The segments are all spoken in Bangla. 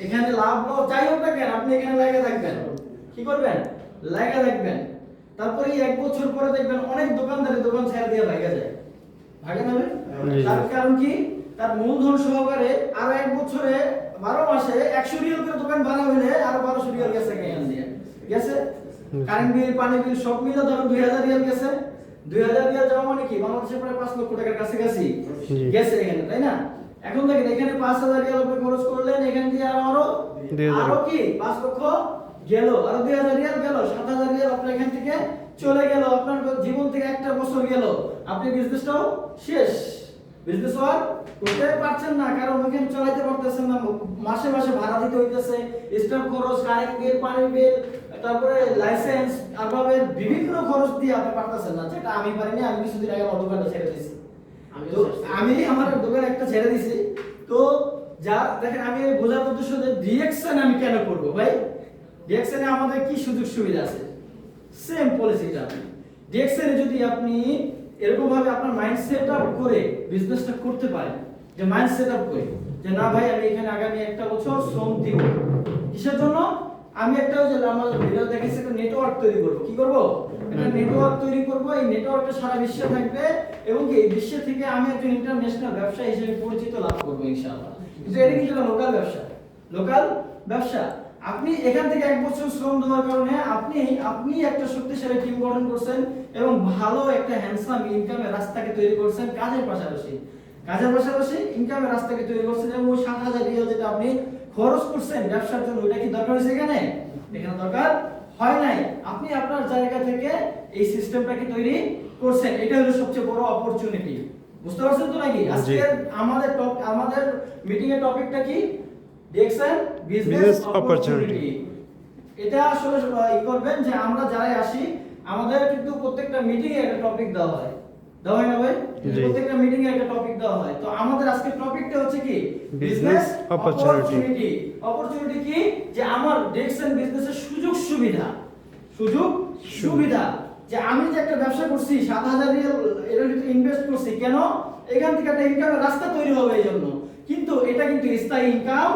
এখানে লাভ লস যাই হোক না কেন আপনি এখানে লাগা থাকবেন। কি করবেন? লাগা থাকবেন। তারপরে এই 1 বছর পরে দেখবেন অনেক দোকানদার দোকান ছেড়ে দিয়ে ভাগা যায়। ভাগে যাবে? তার কারণ কি? তার মূলধন সহকারে আর 1 বছরে 12 মাসে 100 রিয়াল করে দোকান ভাড়া হইলে আর 1200 রিয়াল গেছে এখান দিয়ে। গেছে? কারেন্ট বিল, পানি বিল সব মিলে ধরুন 2000 রিয়াল গেছে। 2000 রিয়াল যাওয়া মানে কি? বাংলাদেশে প্রায় 5 লক্ষ টাকার কাছাকাছি গেছে এখানে, তাই না? এখন দেখেন এখানে 5000 রিয়াল আপনি খরচ করলেন, এখান দিয়ে আরো কি 5 লক্ষ গেল, আরো 2000 রিয়াল গেল, 7000 রিয়াল আপনার এখান থেকে চলে গেল, আপনার জীবন থেকে একটা বছর গেল, আপনি বিজনেসটাও শেষ। বিজনেস আর করতে পারছেন না, কারণ ওখানে চালাতে পারতেছেন না, মাসে মাসে ভাড়া দিতে হইতেছে, স্টাফ খরচ, কারেন্ট বিল, পানি বিল, তারপরে লাইসেন্স, আরবাবের বিভিন্ন খরচ দিয়ে আপনি পারতেছেন না। যেটা আমি পারিনি, আমি কিছুদিন আগে আমার দোকানটা ছেড়ে দিয়েছি। আমি আমার দোকান একটা ছেড়ে দিয়েছি। তো যা দেখেন, আমি বোঝার উদ্দেশ্য যে ডিএক্সএন আমি কেন করব ভাই? ডিএক্সএনে আমাদের কি সুযোগ সুবিধা আছে? সেম পলিসিটা। ডিএক্সএনে যদি আপনি এরকম ভাবে আপনার মাইন্ড সেট আপ করে বিজনেসটা করতে পারেন, যে মাইন্ড সেট আপ করে যে না ভাই আমি এখানে আগামী 1 বছর শ্রম দিব, কিসের জন্য? আমি একটা যে আমার ভিডিও দেখেছি একটা নেটওয়ার্ক তৈরি করব। কি করব? একটা নেটওয়ার্ক তৈরি করব। এই নেটওয়ার্কটা সারা বিশ্বে থাকবে এবং এই বিশ্ব থেকে আমি একজন ইন্টারন্যাশনাল ব্যবসায়ী হিসেবে পরিচিত লাভ করব ইনশাআল্লাহ। কিন্তু এটা কিন্তু লোকাল ব্যবসা। লোকাল ব্যবসা। আপনি এখান থেকে 1 বছর শ্রম দেওয়ার কারণে আপনি একটা শক্তিশালী টিম গঠন করছেন এবং ভালো একটা হ্যান্ডসাম ইনকামের রাস্তাকে তৈরি করছেন কাজের পাশাপাশি ইনকামের রাস্তাকে তৈরি করছেন। এবং ওই 7000 রিয়াল যেটা আপনি খরচ করছেন ব্যবসার জন্য, ওটা কি দরকার হয়েছে এখানে? এখানে দরকার হয় নাই। আপনি আপনার জায়গা থেকে এই সিস্টেমটাকে তৈরি করছেন। এটা হলো সবচেয়ে বড় অপরচুনিটি। বুঝতে পারছেন তো নাকি? আজকে আমাদের মিটিং এর টপিকটা কি? DXN business opportunity. এটা আসলে ই করবেন যে আমরা যারাই আসি আমাদের কিন্তু প্রত্যেকটা মিটিং এ একটা টপিক দেওয়া হয়। দেওয়া হয় না ভাই? প্রত্যেকটা মিটিং এ একটা টপিক দেওয়া হয়। তো আমাদের আজকে টপিকটা হচ্ছে কি? Business opportunity. অপরচুনিটি কি? যে আমার ডিএক্সএন বিজনেসের সুযোগ সুবিধা। যে আমি যে একটা ব্যবসা করছি 7000 রিয়াল এর ভিতরে ইনভেস্ট করছি, কেন? এখান থেকে একটা ইনকামের রাস্তা তৈরি হবে এই জন্য। কিন্তু এটা কিন্তু স্থায়ী ইনকাম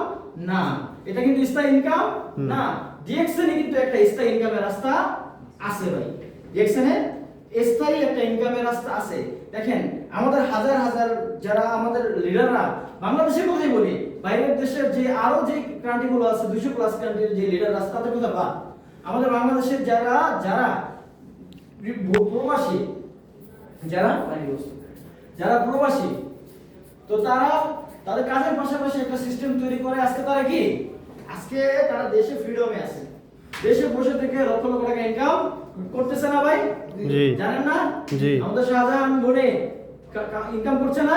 না। এটা কিন্তু স্থায়ী ইনকাম না। ডিএক্সএন এ কিন্তু একটা স্থায়ী ইনকামের রাস্তা আছে ভাই। ডিএক্সএন এ স্থায়ী একটা ইনকামের রাস্তা আছে। দেখেন আমাদের হাজার যারা আমাদের লিডাররা, বাংলাদেশের কথাই বলি, বাইরের দেশের যে আরো যে কান্ট্রিগুলো আছে 200 প্লাস কান্ট্রির যে লিডার রাস্তাতে কথা বা আমাদের বাংলাদেশের যারা প্রবাসী, যারা প্রবাসী, তো তাদের কাজের পাশাপাশি একটা সিস্টেম তৈরি করে। আজকে তারা দেশে ফ্রিডমে আছে, দেশে বসে থেকে লক্ষ লক্ষ টাকা ইনকাম করতেছে না ভাই? জানেন না? আমাদের শাহজাহান গনি ইনকাম করছে না?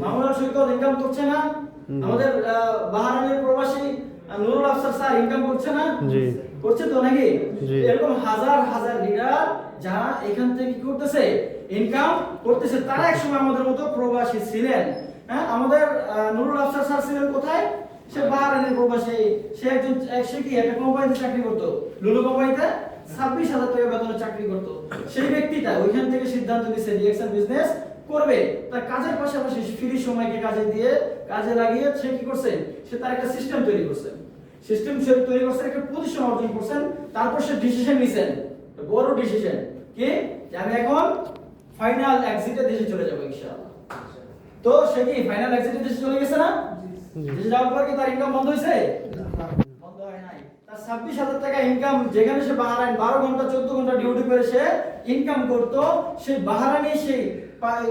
মামুনুল সৈকত ইনকাম করছে না? আমাদের বাহারানের প্রবাসী নুরুল আফসার স্যার ইনকাম করছে না? করছে তো নাকি? এরকম হাজার লিডার যারা এখান থেকে কি করতেছে? ইনকাম করতেছে। তারা একসময় আমাদের মতো প্রবাসী ছিলেন। হ্যাঁ, আমাদের নুরুল আফসার স্যার ছিলেন কোথায়? সে বাহারানের প্রবাসী। সে কি একটা কোম্পানিতে চাকরি করতো, লুলু কোম্পানিতে 26,000 টাকা বেতনে চাকরি করতো। সেই ব্যক্তিটা ওইখান থেকে সিদ্ধান্ত নিয়েছে ডিএক্সএন বিজনেস করবে। তার কাজের পাশাপাশি ফ্রি সময়কে কাজে লাগিয়ে সে কি করছে? সে তার একটা সিস্টেম তৈরি করছে, একটা পজিশন অর্জন করছেন। তারপর সে ডিসিশন নিছেন, বড় ডিসিশন কি? যে আমি এখন ফাইনাল এক্সিটে দেশে চলে যাব ইনশাআল্লাহ। তো সে কি ফাইনাল এক্সিটে দেশে চলে গেছে না? দেশে যাওয়ার পর কি তার ইনকাম বন্ধ হয়েছে? বন্ধ হয় নাই। তার 26,000 টাকা ইনকাম, যেখানে সে বাহারাইন 12 ঘন্টা 14 ঘন্টা ডিউটি করে সে ইনকাম করতো, সেই বাহারাইনে সেই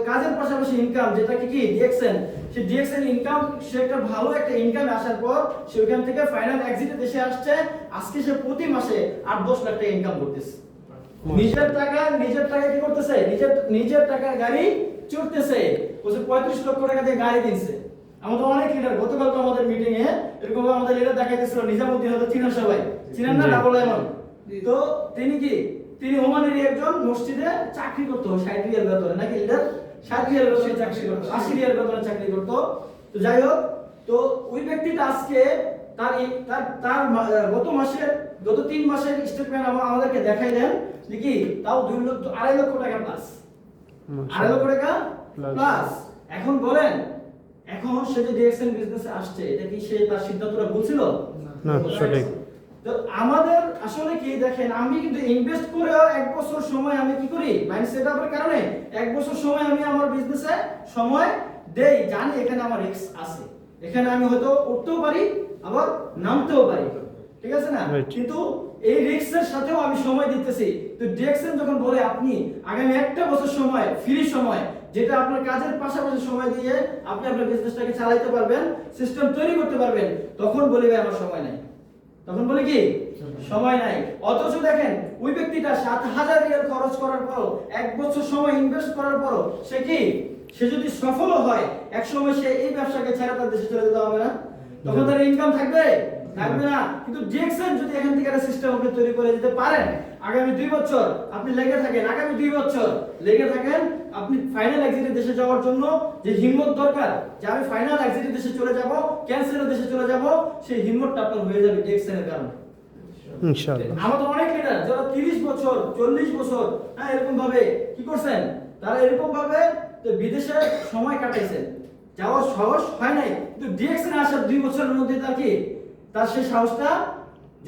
কাজের পাশাপাশি ইনকাম, যেটা কি ডিএক্সএন, সেই ডিএক্সএন ইনকাম, সে একটা ভালো একটা ইনকামে আসার পর সে ওখান থেকে ফাইনাল এক্সিটে দেশে আসছে। আজকে সে প্রতি মাসে 8-10 লাখ টাকা ইনকাম করতেছে। নিজের টাকা কি করতেছে? নিজের টাকার গাড়ি চড়তেছে। বলছে 35 লক্ষ টাকা দিয়ে গাড়ি কিনছে। আমাদের অনেক লিডার, গতকাল তো আমাদের মিটিং এ এরকম আমাদের লিডার দেখাইতেছিল, নিজামউদ্দিন হয়তো চিনেন সবাই, চিনেন না? ডাবল এমন। তো তিনি ওমানেরই একজন মসজিদে চাকরি করতো 60 রিয়াল বেতনে, নাকি লিডার? 60 রিয়াল বেতনে চাকরি করতো, 80 রিয়াল বেতনে চাকরি করতো। তো যাই হোক, তো ওই ব্যক্তিটা আজকে তার গত 3 মাসের স্টেটমেন্ট আমাদেরকে দেখাইলেন যে কি, তাও 2.5 লক্ষ টাকা প্লাস। 2.5 লক্ষ টাকা প্লাস। এখন বলেন এখন সে যে ডিএক্সএন বিজনেসে আসছে, এটা কি সে তার সিদ্ধান্তটা বলছিল না, সঠিক। তো আমাদের আসলে কি দেখেন, আমি কিন্তু ইনভেস্ট করে 1 বছর সময় আমি কি করি, মাইন্ড সেটআপের কারণে 1 বছর সময় আমি আমার বিজনেসে সময় দেই, জানি এখানে আমার রিস্ক আছে, এখানে আমি হয়তো উঠতেও পারি আবার নামতেও পারি, ঠিক আছে না? Right. কিন্তু এই রিস্কের সাথেও আমি সময় দিতেছি। তো ডিএক্সএন যখন বলে আপনি আগামী 1টা বছর সময়, ফ্রি সময়, যেটা আপনার কাজের পাশাপাশি সময় দিয়ে আপনি আপনার বিজনেসটাকে চালাতে পারবেন, সিস্টেম তৈরি করতে পারবেন, তখন বলি ভাই আমার সময় নাই। তখন বলে কি সময় নাই। অথচ দেখেন ওই ব্যক্তিটা 7,000 রিয়াল খরচ করার পরও, 1 বছর সময় ইনভেস্ট করার পরও সে কি, সে যদি সফল হয়, এক সময় সে এই ব্যবসাকে ছেড়ে তার দেশে চলে যেতে হবে না? তখন তার ইনকাম থাকবে থাকবে না। কিন্তু ডিএক্সএন যদি এখান থেকে একটা সিস্টেম আপনি তৈরি করে দিতে পারেন, আগামী 2 বছর আপনি লেগে থাকেন, আগামী 2 বছর লেগে থাকেন, আপনি ফাইনাল এক্সিটের দেশে যাওয়ার জন্য যে হিম্মত দরকার, যে আমি ফাইনাল এক্সিটের দেশে চলে যাব, ক্যান্সারের দেশে চলে যাব, সেই হিম্মতটা আপনার হয়ে যাবে ডিএক্সএন এর কারণে। ইনশাআল্লাহ। আমাদের অনেক লিডার যারা 30 বছর 40 বছর এরকম ভাবে কি করছেন, তারা এরকম ভাবে বিদেশে সময় কাটাইছেন, যাওয়ার সাহস হয় নাই, কিন্তু ডিএক্সএন আসার 2 বছরের মধ্যে তার কি, তার সেই সাহসটা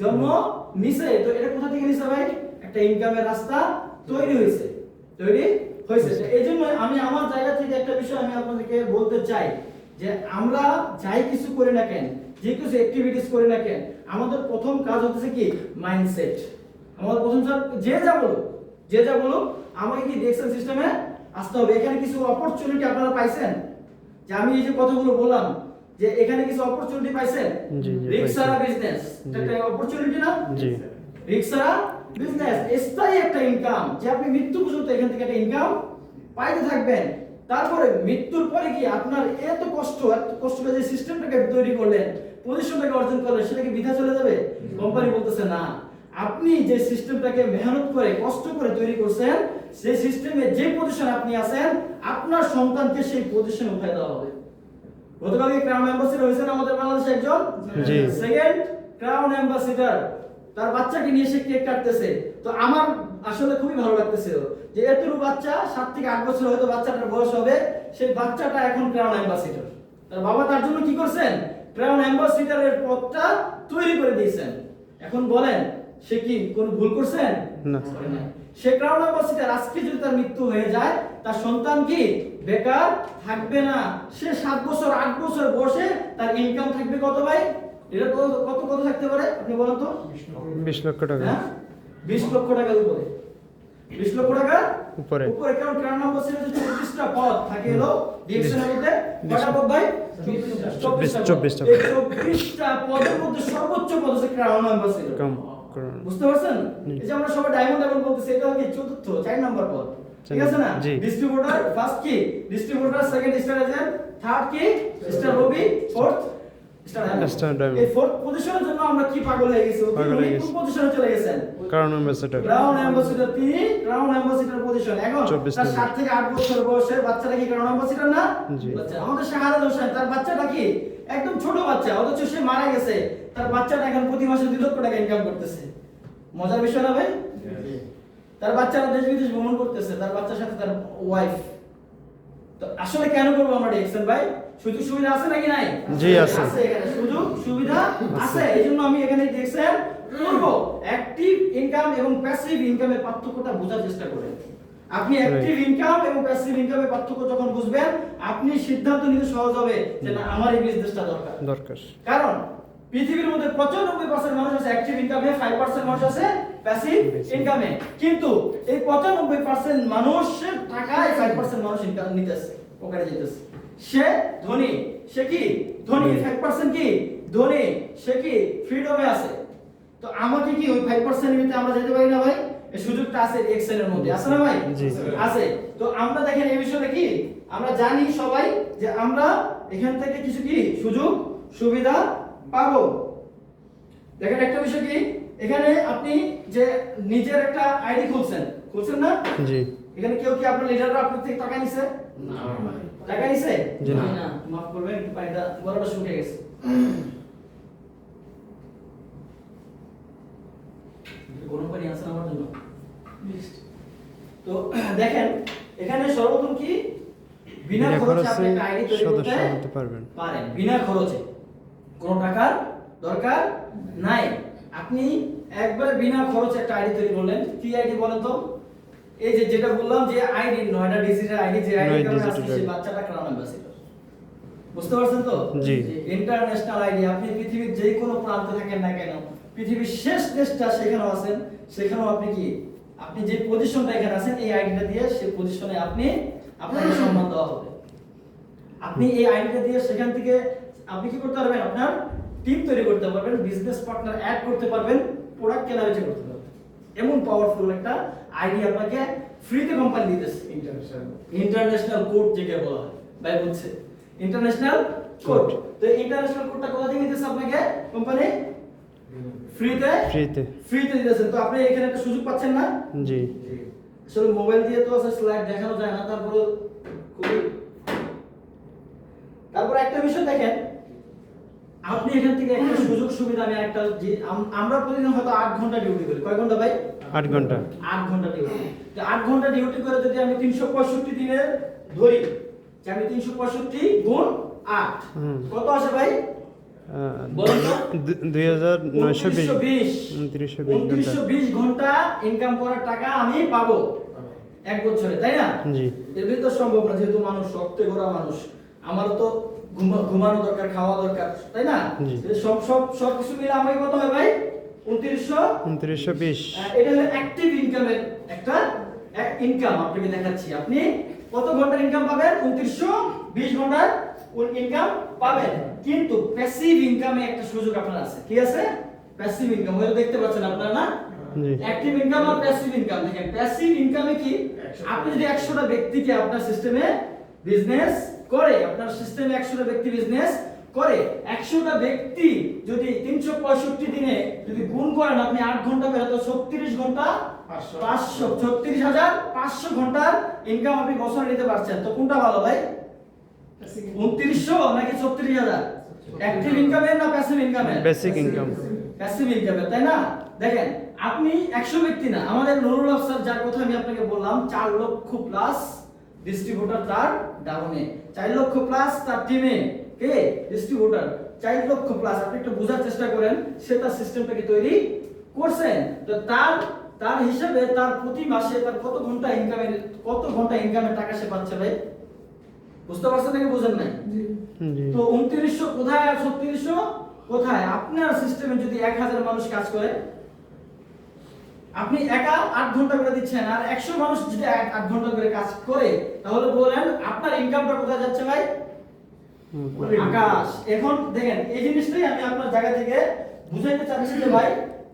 জন্ম নিছে। তো এটা কোথা থেকে নিছে ভাই? একটা ইনকামের রাস্তা তৈরি হয়েছে, তৈরি হয়েছে। এই জন্য আমি আমার জায়গা থেকে একটা বিষয় আমি আপনাদেরকে বলতে চাই, যে আমরা যাই কিছু করি না কেন, যে কিছু অ্যাক্টিভিটিস করি না কেন, আমাদের প্রথম কাজ হচ্ছে কি মাইন্ডসেট। আমাদের প্রথম কাজ, যে যা বলুক আমাকে কি ডিএক্সএন সিস্টেমে আসতে হবে। এখানে কিছু অপরচুনিটি আপনারা পাইছেন, যে আমি এই যে কথাগুলো বললাম, যে এখানে কিছু অপরচুনিটি পাইছেন। জি, রিক্সারা বিজনেস একটা অপরচুনিটি না? জি। রিক্সারা বিজনেস স্থায়ী একটা ইনকাম, যে আপনি মৃত্যু পর্যন্ত এখান থেকে একটা ইনকাম পাইতে থাকবেন। তারপরে মৃত্যুর পরে কি আপনার এত কষ্ট করে যে সিস্টেমটাকে তৈরি করলেন, পজিশনটাকে অর্জন করলেন, সেটা কি বৃথা চলে যাবে? কোম্পানি বলতেছে না, আপনি যে সিস্টেমটাকে মেহনত করে কষ্ট করে তৈরি করছেন, সেই সিস্টেমে যে পজিশন আপনি আছেন, আপনার সন্তানকে সেই পজিশনে উঠাই দেওয়া হবে। গতকালকে ক্রাউন অ্যাম্বাসিডর হয়েছেন আমাদের বাংলাদেশে একজন, জি। সেকেন্ড ক্রাউন অ্যাম্বাসিডর, তার বাচ্চাকে নিয়ে সে কেক কাটতেছে। তো আমার আসলে খুবই ভালো লাগতেছিল যে এতটুকু বাচ্চা, 7 থেকে 8 বছর হয়তো বাচ্চাটার বয়স হবে, সেই বাচ্চাটা এখন ক্রাউন অ্যাম্বাসিডর। তার বাবা তার জন্য কি করছেন, ক্রাউন অ্যাম্বাসিডরের পদটা তৈরি করে দিয়েছেন। এখন বলেন সে কি কোনো ভুল করছেন? না। করে নাই। সে ক্রাউন অ্যাম্বাসিডর, আজকে যদি তার মৃত্যু হয়ে যায়, তার সন্তান কি বেকার থাকবে না। সে 7 বছর 8 বছর বসে তার ইনকাম থাকবে কত ভাই? এটা কত থাকতে পারে আপনি বলেন তো? 20 লক্ষ টাকা হ্যাঁ, 20 লক্ষ টাকার উপরে, 20 লক্ষ টাকার উপরে। কারণ ক্রাউন অ্যাম্বাসিডর যে 24টা পদ থাকে, এলো ডিএক্সএন এর মধ্যে কয়টা পদ ভাই? 24টা। এই 24টা পদের মধ্যে সর্বোচ্চ পদ হচ্ছে ক্রাউন অ্যাম্বাসিডর। বুঝতে পারছেন? এই যে আমরা সবাই ডায়মন্ড বলতেছি, এটা হচ্ছে চতুর্থ 4 নাম্বার পদ, ঠিক আছে না? জি। ডিস্ট্রিবিউটর ফার্স্ট কি, distributor second star agent, third কি স্টার রবি, ফোর্থ স্টার ডায়মন্ড। এই ফোর্থ পজিশনের জন্য আমরা কি পাগল হয়ে গেছি? কোন পজিশনে চলে গেছেন? Crown ambassador. ক্রাউন অ্যাম্বাসিডর, তিনি ক্রাউন অ্যাম্বাসিডর পজিশন। এখন তার 7 থেকে 8 বছর বয়সের বাচ্চাটা কি ক্রাউন অ্যাম্বাসিডর না? বাচ্চা। আমাদের শাহাদাত হোসেন, তার বাচ্চাটা কি একদম ছোট বাচ্চা, অথচ সে মারা গেছে, তার বাচ্চাটা এখন প্রতি মাসে 2 লক্ষ টাকা ইনকাম করতেছে। মজার বিষয় না ভাই? তার বাচ্চারা দেশ বিদেশ ভ্রমণ করতেছে, তার বাচ্চার সাথে তার ওয়াইফ। তো আসলে কেন করবো আমরা ডিএক্সএন ভাই? সুযোগ সুবিধা আছে নাকি নাই? জি, আছে। এখানে সুযোগ সুবিধা আছে। এইজন্য আমি এখানে ডিএক্সএন করব। অ্যাক্টিভ ইনকাম এবং প্যাসিভ ইনকামের পার্থক্যটা বোঝার চেষ্টা করেন। আপনি অ্যাক্টিভ ইনকাম এবং প্যাসিভ ইনকামের পার্থক্য যখন বুঝবেন, আপনি সিদ্ধান্ত নিতে সহজ হবে যে না, আমার এই বিজনেসটা দরকার। কারণ পৃথিবীর মধ্যে 95% মানুষ আছে অ্যাক্টিভ ইনকামে, 5% মানুষ আছে প্যাসিভ ইনকামে। কিন্তু এই 95% মানুষের টাকায় 5% মানুষ ইনকাম নিতেছে, পকেটে যেতেছে। সে ধনী, সে কি ধনী, 5% কি ধনী, সে কি ফ্রিডমে আছে। তো আমাকে কি ওই 5% নিতে আমরা যেতে পারি না ভাই? এই সুযোগটা আছে ডিএক্সএন এর মধ্যে, আছে না ভাই? আছে। তো আমরা দেখেন এই বিষয়টা কি, আমরা জানি সবাই যে আমরা এখান থেকে কিছু কি সুযোগ সুবিধা পাবো। দেখেন একটা বিষয় কি, এখানে আপনি যে নিজের একটা আইডি খুলছেন না? জি। এখানে কেউ কি আপনার লিডাররা আপনার থেকে টাকা নিছে? না ভাই। টাকা নিছে? জি না। মাফ করবেন, একটু পানিটা গলাটা শুকিয়ে গেছে। গরম পানি আছে আমার জন্য। তো দেখেন এখানে সর্বপ্রথম কি বিনা বিনা খরচে আপনি খরচে একটা আইডি তৈরি করতে সদস্য হতে পারবেন। পারেন, বিনা খরচে, কোনো টাকার দরকার নাই। আপনি একবারে বিনা খরচে একটা আইডি তৈরি করলেন। কি আইডি বলেন তো? এই যে যেটা বললাম যে আইডি 9টা ডিজিটের আইডি, যে আইডি 9 কারণে ডিজিটের আজকে সেই ID বাচ্চাটা ক্রাউন অ্যাম্বাসেডর। বুঝতে পারছেন তো? জি। ইন্টারন্যাশনাল আইডি, আপনি পৃথিবীর যে কোনো প্রান্তে থাকেন না কেন, পৃথিবীর শেষ দেশটা সেখানেও আছেন, সেখানেও আপনি কি, আপনি যে পজিশনটা এখানে আছেন, এই আইডিটা দিয়ে সেই পজিশনে আপনি আপনাকে সম্মান দেওয়া হবে। আপনি এই আইডিটা দিয়ে সেখান থেকে আপনি কি করতে পারবেন? আপনার টিম তৈরি করতে পারবেন, বিজনেস পার্টনার অ্যাড করতে পারবেন, প্রোডাক্ট কেনাবেচা করতে পারবেন। এমন পাওয়ারফুল একটা আইডি আপনাকে ফ্রিতে কোম্পানি দিতেছে। ইন্টারন্যাশনাল কোড যেটা বলা হয়, ভাই বুঝছে? International code. তো ইন্টারন্যাশনাল কোডটা কোথা থেকে দিতেছে আপনাকে কোম্পানি? ফ্রিতে ফ্রিতে দিতেছে। তো আপনি এখানে একটা সুযোগ পাচ্ছেন না? জি। আসলে মোবাইল দিয়ে তো আছে স্লাইড দেখানো যায় না, তারপরে খুবই। তারপর একটা বিষয় দেখেন, আপনি এখান থেকে একটা সুযোগ সুবিধা, আমি একটা যে আমরা প্রতিদিন হয়তো 8 ঘন্টা ডিউটি করি। কয় ঘন্টা ভাই? 8 ঘন্টা। 8 ঘন্টা ডিউটি। তো 8 ঘন্টা ডিউটি করে যদি আমি 365 দিনের ধরি, যে আমি 365 গুণ 8 কত আসে ভাই? বলুন তো। 2920 2920 ঘন্টা ইনকাম করার টাকা আমি পাবো এক বছরে, তাই না? জি। এর ভিতর সম্ভব না, যেহেতু মানুষ রক্তে গড়া মানুষ, আমারও তো ঘুমানো দরকার, খাওয়া দরকার, তাই না? জি। সব কিছু মিলে আমার কত হয় ভাই? 2920। এটা হলো অ্যাক্টিভ ইনকামের একটা ইনকাম আপনাকে দেখাচ্ছি। আপনি কত ঘন্টার ইনকাম পাবেন? 2920 ঘন্টার ইনকাম পাবেন। কিন্তু প্যাসিভ ইনকামে একটা সুযোগ আপনার আছে। কি আছে? Passive income. হয়তো দেখতে পাচ্ছেন আপনারা না? জি। অ্যাক্টিভ ইনকাম আর প্যাসিভ ইনকাম। দেখেন প্যাসিভ ইনকামে কি, আপনি যদি 100টা ব্যক্তিকে আপনার সিস্টেমে বিজনেস করে, আপনার সিস্টেমে 100টা ব্যক্তি বিজনেস করে, 100টা ব্যক্তি যদি 365 দিনে যদি গুণ করেন, আপনি 8 ঘন্টা করে তো 36 ঘন্টা 36500 ঘন্টার ইনকাম আপনি বছরে নিতে পারছেন। তো কোনটা ভালো ভাই? 2900 নাকি 36000? অ্যাক্টিভ ইনকামের না প্যাসিভ ইনকামের? Basic income. প্যাসিভ ইনকামের, তাই না? দেখেন আপনি 100 ব্যক্তি না, আমাদের নুরুল আফসার যার কথা আমি আপনাকে বললাম, 4 লক্ষ প্লাস ডিস্ট্রিবিউটর তার ডাউনে, 4 লক্ষ প্লাস তার টিমে, কে ডিস্ট্রিবিউটর 4 লক্ষ প্লাস। আপনি একটু বোঝার চেষ্টা করেন, সে তার সিস্টেমটাকে তৈরি করছেন। তো তার হিসাবে তার প্রতি মাসে তার কত ঘন্টা ইনকামের টাকা সে পাচ্ছে ভাই? বুঝতে পারছেন নাকি বুঝেন নাই? জি। তো 2900 কোথায় আর 3600 কোথায়? আপনার সিস্টেমে যদি 1000 মানুষ কাজ করে, আপনি একা 8 ঘন্টা করে দিচ্ছেন, আর 100 মানুষ যদি 8 ঘন্টা করে কাজ করে, তাহলে বলেন আপনার ইনকামটা কোথায় যাচ্ছে ভাই? আকাশ। এখন দেখেন এই জিনিসটাই আমি আপনার জায়গা থেকে বুঝাইতে চাচ্ছি যে ভাই,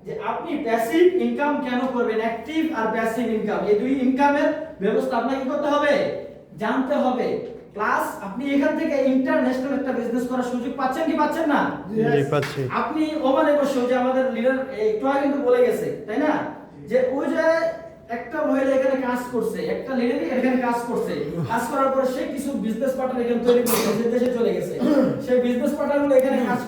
যে আপনি প্যাসিভ ইনকাম কেন করবেন, অ্যাক্টিভ আর প্যাসিভ ইনকাম, এই দুই ইনকামের ব্যবস্থা আপনাকে কি করতে হবে? জানতে হবে। প্লাস আপনি এখান থেকে ইন্টারন্যাশনাল একটা বিজনেস করার সুযোগ পাচ্ছেন কি পাচ্ছেন না? জি, পাচ্ছি। আপনি ওমানে বসে, যে আমাদের লিডার একটু আগে কিন্তু বলে গেছে, তাই না, যে ওই যে একটা মহিলা এখানে কাজ করছে, একটা লেডি এখানে কাজ করছে, কাজ করার পরে সে কিছু বিজনেস পার্টনার এখানে তৈরি করছে, সে দেশে চলে গেছে, সেই বিজনেস পার্টনারগুলো এখানে কাজ